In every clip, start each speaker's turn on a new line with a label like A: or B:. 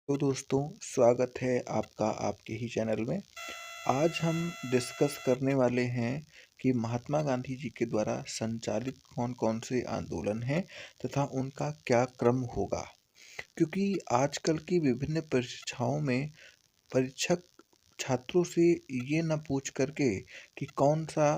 A: तो दोस्तों, स्वागत है आपका आपके ही चैनल में। आज हम डिस्कस करने वाले हैं कि महात्मा गांधी जी के द्वारा संचालित कौन-कौन से आंदोलन हैं तथा उनका क्या क्रम होगा। क्योंकि आजकल की विभिन्न परीक्षाओं में परीक्षक छात्रों से ये ना पूछ करके कि कौन सा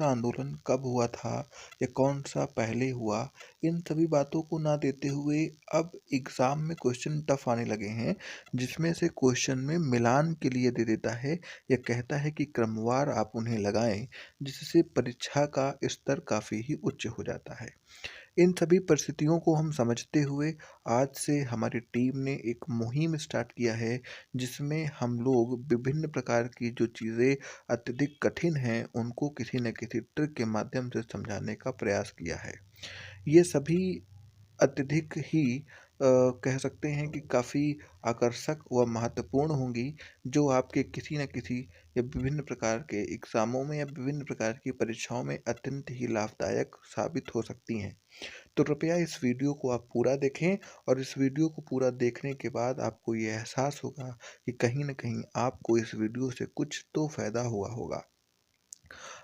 A: आंदोलन कब हुआ था या कौन सा पहले हुआ, इन सभी बातों को ना देते हुए अब एग्ज़ाम में क्वेश्चन टफ आने लगे हैं, जिसमें से क्वेश्चन में मिलान के लिए दे देता है या कहता है कि क्रमवार आप उन्हें लगाएं, जिससे परीक्षा का स्तर काफ़ी ही उच्च हो जाता है। इन सभी परिस्थितियों को हम समझते हुए आज से हमारी टीम ने एक मुहिम स्टार्ट किया है, जिसमें हम लोग विभिन्न प्रकार की जो चीज़ें अत्यधिक कठिन हैं, उनको किसी न किसी ट्रिक के माध्यम से समझाने का प्रयास किया है। ये सभी अत्यधिक ही कह सकते हैं कि काफ़ी आकर्षक व महत्वपूर्ण होंगी, जो आपके किसी न किसी या विभिन्न प्रकार के एग्ज़ामों में या विभिन्न प्रकार की परीक्षाओं में अत्यंत ही लाभदायक साबित हो सकती हैं। तो कृपया इस वीडियो को आप पूरा देखें और इस वीडियो को पूरा देखने के बाद आपको ये एहसास होगा कि कहीं न कहीं आपको इस वीडियो से कुछ तो फ़ायदा हुआ होगा।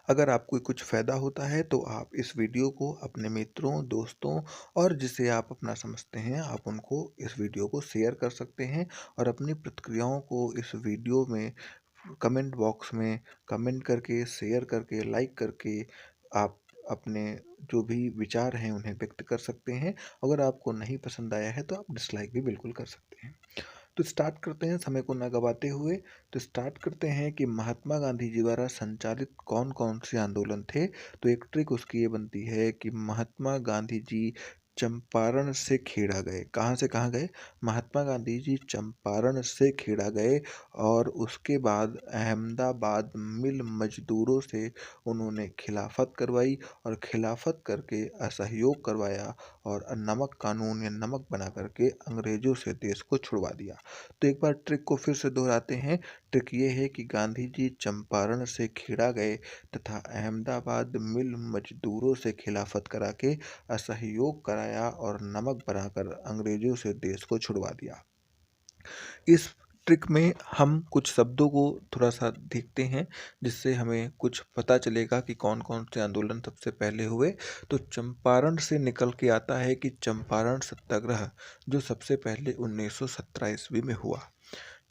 A: अगर आपको कुछ फ़ायदा होता है तो आप इस वीडियो को अपने मित्रों, दोस्तों और जिसे आप अपना समझते हैं, आप उनको इस वीडियो को शेयर कर सकते हैं और अपनी प्रतिक्रियाओं को इस वीडियो में कमेंट बॉक्स में कमेंट करके, शेयर करके, लाइक करके आप अपने जो भी विचार हैं उन्हें व्यक्त कर सकते हैं। अगर आपको नहीं पसंद आया है तो आप डिसलाइक भी बिल्कुल कर सकते हैं। तो स्टार्ट करते हैं समय को ना गवाते हुए। तो स्टार्ट करते हैं कि महात्मा गांधी जी द्वारा संचालित कौन-कौन से आंदोलन थे। तो एक ट्रिक उसकी ये बनती है कि महात्मा गांधी जी चंपारण से खेड़ा गए। कहाँ से कहाँ गए? महात्मा गांधी जी चंपारण से खेड़ा गए और उसके बाद अहमदाबाद मिल मजदूरों से उन्होंने खिलाफत करवाई और खिलाफत करके असहयोग करवाया और नमक कानून या नमक बना करके अंग्रेज़ों से देश को छुड़वा दिया। तो एक बार ट्रिक को फिर से दोहराते हैं। ट्रिक ये है कि गांधी जी चंपारण से खेड़ा गए तथा अहमदाबाद मिल मजदूरों से खिलाफत करा के असहयोग कराया और नमक बनाकर अंग्रेज़ों से देश को छुड़वा दिया। इस ट्रिक में हम कुछ शब्दों को थोड़ा-सा देखते हैं, जिससे हमें कुछ पता चलेगा कि कौन-कौन से आंदोलन सबसे पहले हुए। तो चंपारण से निकल के आता है कि चंपारण सत्याग्रह, जो सबसे पहले 1917 ईस्वी में हुआ।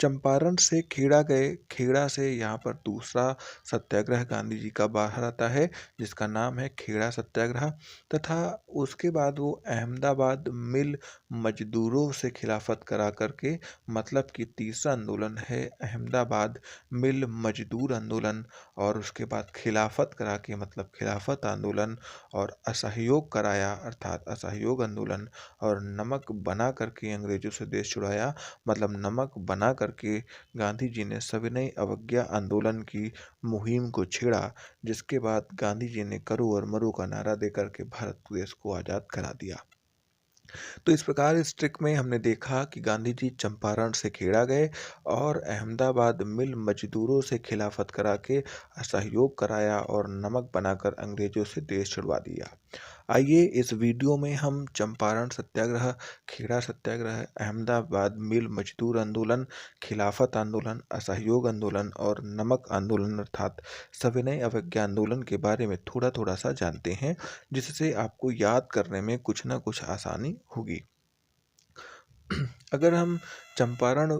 A: चंपारण से खेड़ा गए, खेड़ा से यहाँ पर दूसरा सत्याग्रह गांधी जी का बाहर आता है, जिसका नाम है खेड़ा सत्याग्रह तथा उसके बाद वो अहमदाबाद मिल मजदूरों से खिलाफत करा करके मतलब कि तीसरा आंदोलन है अहमदाबाद मिल मजदूर आंदोलन और उसके बाद खिलाफत करा के मतलब खिलाफत आंदोलन और असहयोग कराया अर्थात असहयोग आंदोलन और नमक बना करके अंग्रेजों से देश छुड़ाया मतलब नमक बना करके गांधी जी ने सविनय अवज्ञा आंदोलन की मुहिम को छेड़ा, जिसके बाद गांधी जी ने करो और मरो का नारा देकर के भारत देश को आज़ाद करा दिया। तो इस प्रकार इस ट्रिक में हमने देखा कि गांधी जी चंपारण से खेड़ा गए और अहमदाबाद मिल मजदूरों से खिलाफत करा के असहयोग कराया और नमक बनाकर अंग्रेजों से देश छुड़वा दिया। आइए इस वीडियो में हम चंपारण सत्याग्रह, खेड़ा सत्याग्रह, अहमदाबाद मिल मजदूर आंदोलन, खिलाफत आंदोलन, असहयोग आंदोलन और नमक आंदोलन अर्थात सविनय अवज्ञा आंदोलन के बारे में थोड़ा-थोड़ा सा जानते हैं, जिससे आपको याद करने में कुछ न कुछ आसानी होगी। अगर हम चंपारण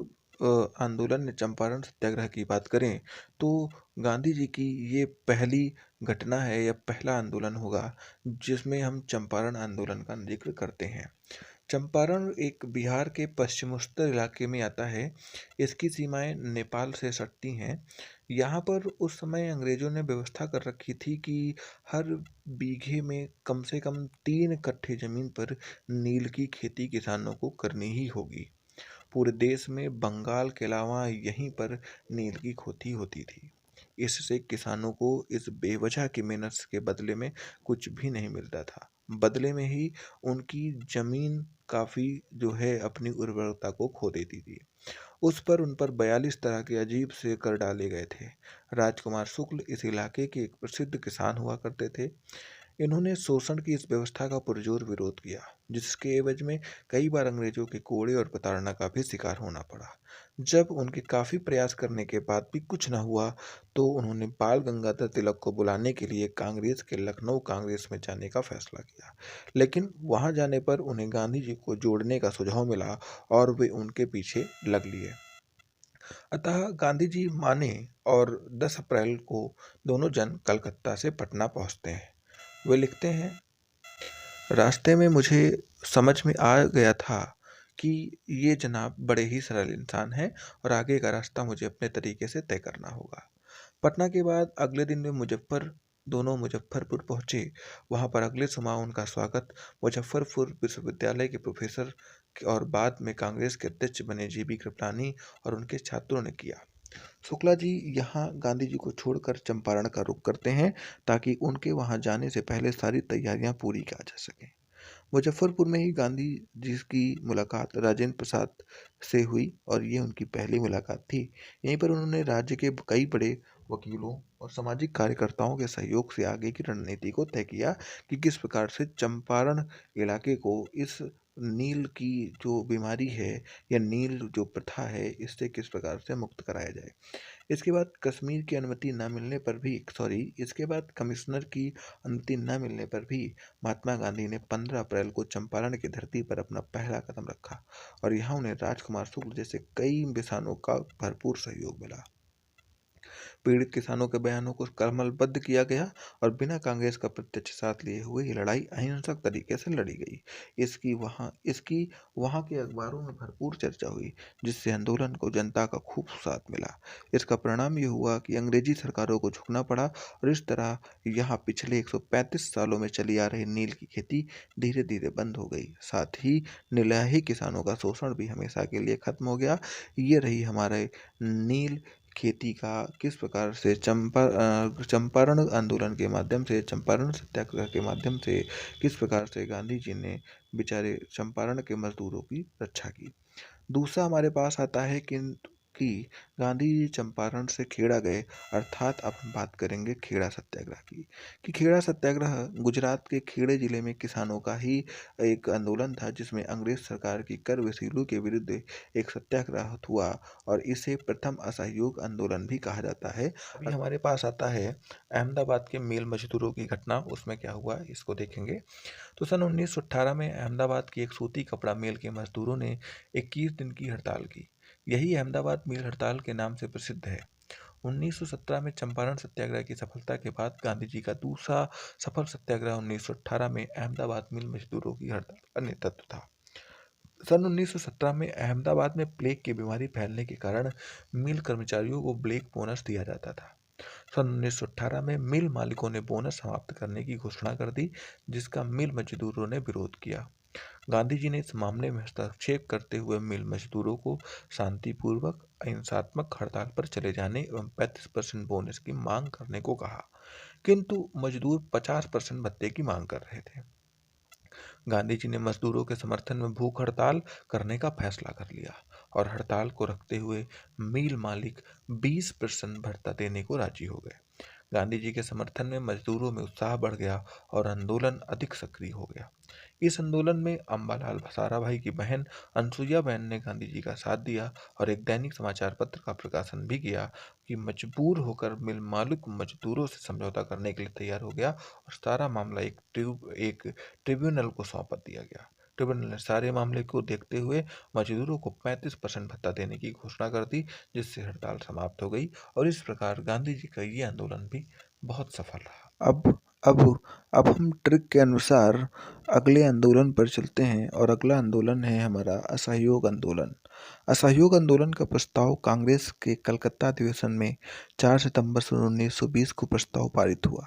A: आंदोलन या चंपारण सत्याग्रह की बात करें, तो गांधी जी की ये पहली घटना है या पहला आंदोलन होगा, जिसमें हम चंपारण आंदोलन का ज़िक्र करते हैं। चंपारण एक बिहार के पश्चिमोत्तर इलाके में आता है। इसकी सीमाएं नेपाल से सटती हैं। यहाँ पर उस समय अंग्रेज़ों ने व्यवस्था कर रखी थी कि हर बीघे में कम से कम 3 कट्ठे ज़मीन पर नील की खेती किसानों को करनी ही होगी। पूरे देश में बंगाल के अलावा यहीं पर नील की खेती होती थी। इससे किसानों को इस बेवजह की मेहनत के बदले में कुछ भी नहीं मिलता था। बदले में ही उनकी ज़मीन काफ़ी जो है अपनी उर्वरता को खो देती थी। उन पर 42 तरह के अजीब से कर डाले गए थे। राजकुमार शुक्ल इस इलाके के एक प्रसिद्ध किसान हुआ करते थे। इन्होंने शोषण की इस व्यवस्था का पुरजोर विरोध किया, जिसके एवज में कई बार अंग्रेजों के कोड़े और प्रताड़ना का भी शिकार होना पड़ा। जब उनके काफ़ी प्रयास करने के बाद भी कुछ न हुआ, तो उन्होंने बाल गंगाधर तिलक को बुलाने के लिए कांग्रेस के लखनऊ कांग्रेस में जाने का फैसला किया। लेकिन वहां जाने पर उन्हें गांधी जी को जोड़ने का सुझाव मिला और वे उनके पीछे लग लिए। अतः गांधी जी माने और 10 अप्रैल को दोनों जन कलकत्ता से पटना पहुंचते हैं। वे लिखते हैं, रास्ते में मुझे समझ में आ गया था कि ये जनाब बड़े ही सरल इंसान हैं और आगे का रास्ता मुझे अपने तरीके से तय करना होगा। पटना के बाद अगले दिन वे दोनों मुजफ्फरपुर पहुंचे। वहां पर अगले सुबह उनका स्वागत मुजफ्फरपुर विश्वविद्यालय के प्रोफेसर और बाद में कांग्रेस के अध्यक्ष बने जीबी कृपलानी और उनके छात्रों ने किया। शुक्ला जी यहाँ गांधी जी को छोड़कर चंपारण का रुख करते हैं ताकि उनके वहां जाने से पहले सारी तैयारियां पूरी की जा सकें। मुजफ्फरपुर में ही गांधी जी की मुलाकात राजेंद्र प्रसाद से हुई और ये उनकी पहली मुलाकात थी। यहीं पर उन्होंने राज्य के कई बड़े वकीलों और सामाजिक कार्यकर्ताओं के सहयोग से आगे की रणनीति को तय किया कि किस प्रकार से चंपारण इलाके को इस नील की जो बीमारी है या नील जो प्रथा है, इससे किस प्रकार से मुक्त कराया जाए। इसके बाद कश्मीर की अनुमति न मिलने पर भी इसके बाद कमिश्नर की अनुमति न मिलने पर भी महात्मा गांधी ने 15 अप्रैल को चंपारण की धरती पर अपना पहला कदम रखा और यहाँ उन्हें राजकुमार शुक्ल जैसे कई किसानों का भरपूर सहयोग मिला। पीड़ित किसानों के बयानों को कलमबद्ध किया गया और बिना कांग्रेस का प्रत्यक्ष साथ लिए हुए ये लड़ाई अहिंसक तरीके से लड़ी गई। इसकी वहाँ के अखबारों में भरपूर चर्चा हुई, जिससे आंदोलन को जनता का खूब साथ मिला। इसका परिणाम ये हुआ कि अंग्रेजी सरकारों को झुकना पड़ा और इस तरह यहाँ पिछले 135 सालों में चली आ रही नील की खेती धीरे धीरे बंद हो गई। साथ ही निलाही किसानों का शोषण भी हमेशा के लिए खत्म हो गया। ये रही हमारे नील खेती का किस प्रकार से चंपारण आंदोलन के माध्यम से, चंपारण सत्याग्रह के माध्यम से किस प्रकार से गांधी जी ने बेचारे चंपारण के मजदूरों की रक्षा की। दूसरा हमारे पास आता है कि गांधी जी चंपारण से खेड़ा गए, अर्थात अब हम बात करेंगे खेड़ा सत्याग्रह की। कि खेड़ा सत्याग्रह गुजरात के खेड़े जिले में किसानों का ही एक आंदोलन था, जिसमें अंग्रेज सरकार की कर वसूली के विरुद्ध एक सत्याग्रह हुआ और इसे प्रथम असहयोग आंदोलन भी कहा जाता है। अभी हमारे पास आता है अहमदाबाद के मिल मजदूरों की घटना। उसमें क्या हुआ इसको देखेंगे। तो सन 1918 में अहमदाबाद की एक सूती कपड़ा मिल के मजदूरों ने 21 दिन की हड़ताल की। यही अहमदाबाद मिल हड़ताल के नाम से प्रसिद्ध है। 1917 में चंपारण सत्याग्रह की सफलता के बाद गांधी जी का दूसरा सफल सत्याग्रह 1918 में अहमदाबाद मिल मजदूरों की हड़ताल का नेतृत्व था। सन 1917 में अहमदाबाद में प्लेग की बीमारी फैलने के कारण मिल कर्मचारियों को ब्लैक बोनस दिया जाता था। सन 1918 में मिल मालिकों ने बोनस समाप्त करने की घोषणा कर दी, जिसका मिल मजदूरों ने विरोध किया। गांधी जी ने इस मामले में हस्तक्षेप करते हुए मिल मजदूरों को शांतिपूर्वक अहिंसात्मक हड़ताल पर चले जाने एवं 35% बोनस की मांग करने को कहा, किंतु मजदूर 50% भत्ते की मांग कर रहे थे। गांधी जी ने मजदूरों के समर्थन में भूख हड़ताल करने का फैसला कर लिया और हड़ताल को रखते हुए मिल मालिक 20% भत्ता देने को राजी हो गए। गांधी जी के समर्थन में मजदूरों में उत्साह बढ़ गया और आंदोलन अधिक सक्रिय हो गया। इस आंदोलन में अम्बालाल साराभाई की बहन अनसुईया बहन ने गांधी जी का साथ दिया और एक दैनिक समाचार पत्र का प्रकाशन भी किया कि मजबूर होकर मिल मालिक मजदूरों से समझौता करने के लिए तैयार हो गया और सारा मामला एक ट्रिब्यूनल को सौंप दिया गया। ट्रिब्यूनल ने सारे मामले को देखते हुए मजदूरों को 35% भत्ता देने की घोषणा कर दी, जिससे हड़ताल समाप्त हो गई और इस प्रकार गांधी जी का ये आंदोलन भी बहुत सफल रहा। अब हम ट्रिक के अनुसार अगले आंदोलन पर चलते हैं और अगला आंदोलन है हमारा असहयोग आंदोलन। असहयोग आंदोलन का प्रस्ताव कांग्रेस के कलकत्ता अधिवेशन में 4 सितंबर सन 1920 को प्रस्ताव पारित हुआ।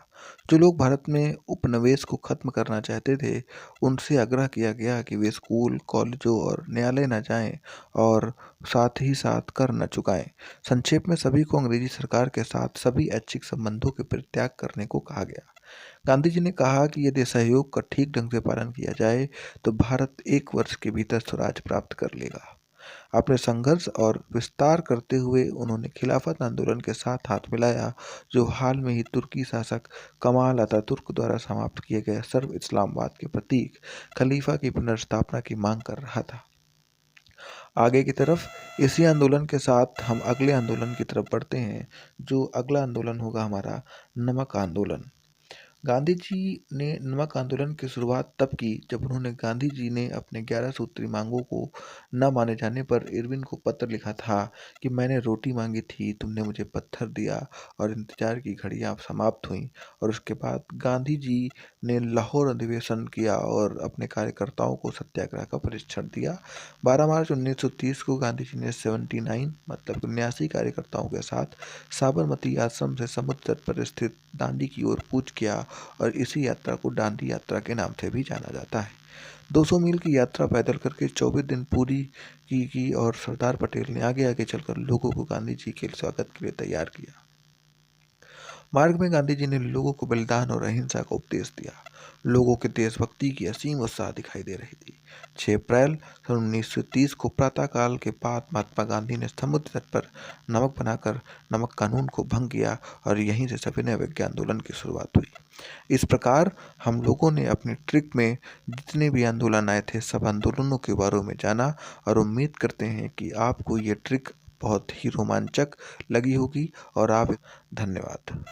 A: जो लोग भारत में उपनिवेश को खत्म करना चाहते थे, उनसे आग्रह किया गया कि वे स्कूल, कॉलेजों और न्यायालय न जाएं और साथ ही साथ कर न चुकाएं। संक्षेप में सभी को अंग्रेजी सरकार के साथ सभी ऐच्छिक संबंधों के परित्याग करने को कहा गया। गांधी जी ने कहा कि यदि सहयोग का ठीक ढंग से पालन किया जाए तो भारत 1 वर्ष के भीतर स्वराज प्राप्त कर लेगा। अपने संघर्ष और विस्तार करते हुए उन्होंने खिलाफत आंदोलन के साथ हाथ मिलाया, जो हाल में ही तुर्की शासक कमाल अतातुर्क द्वारा समाप्त किए गए सर्व इस्लामवाद के प्रतीक खलीफा की पुनर्स्थापना की मांग कर रहा था। आगे की तरफ इसी आंदोलन के साथ हम अगले आंदोलन की तरफ बढ़ते हैं, जो अगला आंदोलन होगा हमारा नमक आंदोलन। गांधी जी ने नमक आंदोलन की शुरुआत तब की जब उन्होंने गांधी जी ने अपने 11 सूत्री मांगों को न माने जाने पर इरविन को पत्र लिखा था कि मैंने रोटी मांगी थी, तुमने मुझे पत्थर दिया, और इंतजार की घड़ियां समाप्त हुईं। और उसके बाद गांधी जी ने लाहौर अधिवेशन किया और अपने कार्यकर्ताओं को सत्याग्रह का प्रशिक्षण दिया। 12 मार्च 1930 को गांधी जी ने 79 मतलब 79 कार्यकर्ताओं के साथ साबरमती आश्रम से समुद्र तट पर स्थित दांडी की ओर कूच किया, और इसी यात्रा को दांडी यात्रा के नाम से भी जाना जाता है। 200 मील की यात्रा पैदल करके 24 दिन पूरी की और सरदार पटेल ने आगे आगे चलकर लोगों को गांधी जी के स्वागत के लिए तैयार किया। मार्ग में गांधी जी ने लोगों को बलिदान और अहिंसा का उपदेश दिया। लोगों के देशभक्ति की असीम उत्साह दिखाई दे रही थी। 6 अप्रैल सन 1930 को प्रातःकाल के बाद महात्मा गांधी ने समुद्र तट पर नमक बनाकर नमक कानून को भंग किया, और यहीं से सविनय अवज्ञा आंदोलन की शुरुआत हुई। इस प्रकार हम लोगों ने अपनी ट्रिप में जितने भी आंदोलन आए थे, सब आंदोलनों के बारे में जाना, और उम्मीद करते हैं कि आपको ये ट्रिक बहुत ही रोमांचक लगी होगी। और आप धन्यवाद।